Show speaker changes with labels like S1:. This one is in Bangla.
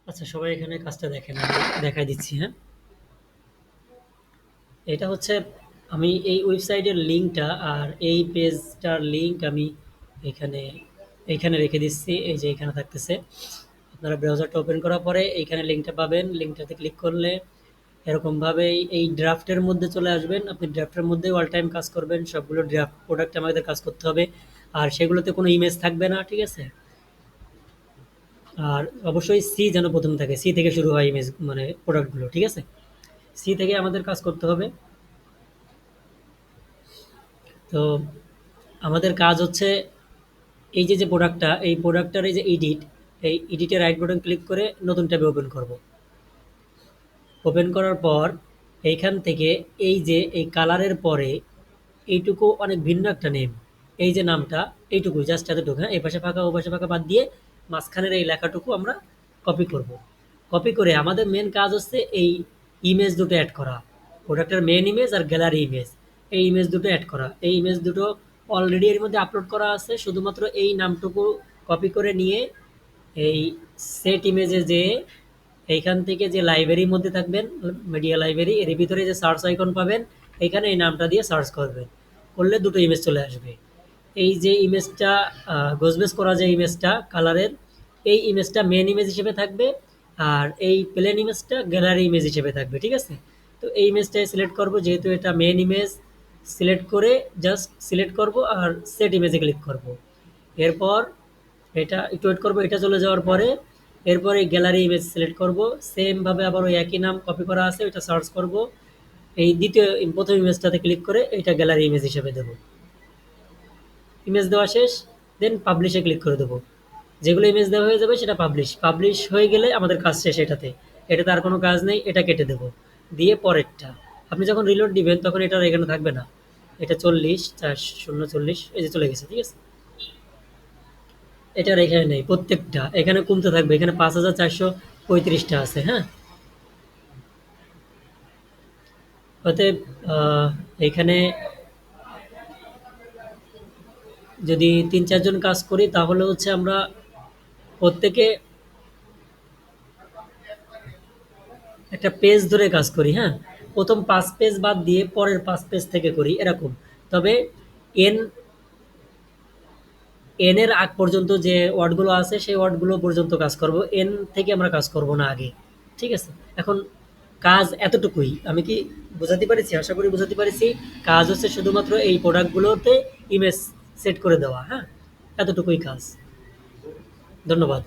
S1: আচ্ছা, সবাই এখানে কাজটা দেখেন, আমি দেখাই দিচ্ছি। হ্যাঁ, এটা হচ্ছে আমি এই ওয়েবসাইটের লিঙ্কটা আর এই পেজটার লিঙ্ক আমি এখানে এইখানে রেখে দিচ্ছি। এই যে এখানে থাকতেছে, আপনারা ব্রাউজারটা ওপেন করার পরে এইখানে লিঙ্কটা পাবেন। লিঙ্কটাতে ক্লিক করলে এরকমভাবে এই ড্রাফটের মধ্যে চলে আসবেন। আপনি ড্রাফটের মধ্যে অল টাইম কাজ করবেন, সবগুলো ড্রাফট প্রোডাক্ট আমাদের কাজ করতে হবে। আর সেগুলোতে কোনো ইমেজ থাকবে না, ঠিক আছে? আর অবশ্যই সি যেন প্রথম থাকে, সি থেকে শুরু হয় ইমেজ মানে প্রোডাক্টগুলো, ঠিক আছে? সি থেকে আমাদের কাজ করতে হবে। তো আমাদের কাজ হচ্ছে এই যে যে প্রোডাক্টটা, এই প্রোডাক্টটার এই যে এডিট, এই এডিটে রাইট বাটন ক্লিক করে নতুন ট্যাবে ওপেন করব। ওপেন করার পর এইখান থেকে এই যে এই কালারের পরে এইটুকু অনেক ভিন্ন একটা নেম, এই যে নামটা, এইটুকু জাস্ট এতটুকু। হ্যাঁ, এই পাশে ফাঁকা ও পাশে ফাঁকা বাদ দিয়ে মাঝখানের এই লেখাটুকু আমরা কপি করব। কপি করে আমাদের মেন কাজ হচ্ছে এই ইমেজ দুটো অ্যাড করা, প্রোডাক্টের মেন ইমেজ আর গ্যালারি ইমেজ। এই ইমেজ দুটো অ্যাড করা, এই ইমেজ দুটো অলরেডি এর মধ্যে আপলোড করা আছে। শুধুমাত্র এই নামটুকু কপি করে নিয়ে এই সেট ইমেজে যে এইখান থেকে যে লাইব্রেরির মধ্যে থাকবেন, মিডিয়া লাইব্রেরি, এর ভিতরে যে সার্চ আইকন পাবেন, এখানে এই নামটা দিয়ে সার্চ করবেন, করলে দুটো ইমেজ চলে আসবে। এই যে ইমেজটা গোজবেস করা, যে ইমেজটা কালারের, এই ইমেজটা মেন ইমেজ হিসেবে থাকবে। আর এই প্লেন ইমেজটা গ্যালারি ইমেজ হিসেবে থাকবে, ঠিক আছে? তো এই ইমেজটাই সিলেক্ট করব, যেহেতু এটা মেন ইমেজ। সিলেক্ট করে জাস্ট সিলেক্ট করব আর সেট ইমেজে ক্লিক করব। এরপর এটা একটু ওয়েট করবো, এটা চলে যাওয়ার পরে এরপরে গ্যালারি ইমেজ সিলেক্ট করব। সেমভাবে আবার ওই একই নাম কপি করা আছে, ওইটা সার্চ করব। এই দ্বিতীয় প্রথম ইমেজটাতে ক্লিক করে এটা গ্যালারি ইমেজ হিসেবে দেবো। ইমেজ দেওয়া শেষ, দেন পাবলিশে ক্লিক করে দেবো। যেগুলো ইমেজ দেওয়া হয়ে যাবে সেটা পাবলিশ। পাবলিশ হয়ে গেলে আমাদের কাজ শেষ এটাতে। এটাতে আর কোনো কাজ নেই, এটা কেটে দেবো। দিয়ে পরেরটা আপনি যখন রিলোড দিবেন তখন এটা আর এখানে থাকবে না। এটা 40 4 0 40, এই যে চলে গেছে, ঠিক আছে? এটার এখানে নেই, প্রত্যেকটা এখানে কমতে থাকবে। এখানে 5435টা আছে। হ্যাঁ, অতএব এখানে যদি 3 4 জন কাজ করি তাহলে হচ্ছে আমরা প্রত্যেকে একটা পেজ ধরে কাজ করি। হ্যাঁ, প্রথম 5 পেজ বাদ দিয়ে পরের 5 পেজ থেকে করি, এরকম। তবে এন এন এর আগ পর্যন্ত যে ওয়ার্ডগুলো আছে সেই ওয়ার্ডগুলো পর্যন্ত কাজ করব, এন থেকে আমরা কাজ করব না আগে, ঠিক আছে? এখন কাজ এতটুকুই। আমি কি বোঝাতে পেরেছি? আশা করি বোঝাতে পেরেছি। কাজ হচ্ছে শুধুমাত্র এই প্রোডাক্টগুলোতে ইমেজ সেট করে দেওয়া। হ্যাঁ, এতটুকুই কাজ। ধন্যবাদ।